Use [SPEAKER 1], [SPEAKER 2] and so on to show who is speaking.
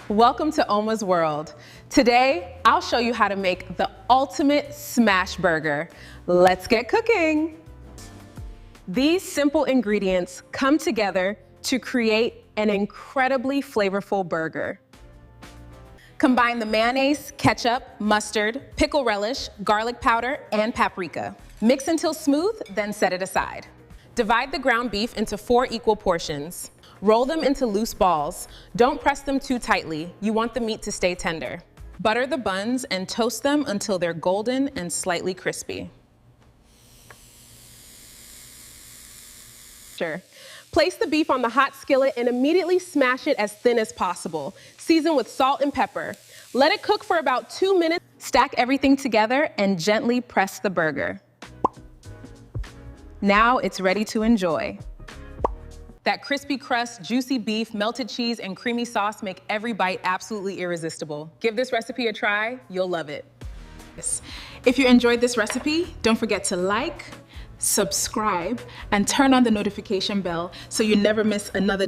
[SPEAKER 1] Welcome to OMA'S world. Today, I'll show you how to make the ultimate smash burger. Let's get cooking. These simple ingredients come together to create an incredibly flavorful burger. Combine the mayonnaise, ketchup, mustard, pickle relish, garlic powder, and paprika. Mix until smooth, then set it aside. Divide the ground beef into 4 equal portions. Roll them into loose balls. Don't press them too tightly. You want the meat to stay tender. Butter the buns and toast them until they're golden and slightly crispy. Place the beef on the hot skillet and immediately smash it as thin as possible. Season with salt and pepper. Let it cook for about 2 minutes. Stack everything together and gently press the burger. Now it's ready to enjoy. That crispy crust, juicy beef, melted cheese, and creamy sauce make every bite absolutely irresistible. Give this recipe a try, you'll love it. If you enjoyed this recipe, don't forget to like, subscribe, and turn on the notification bell so you never miss another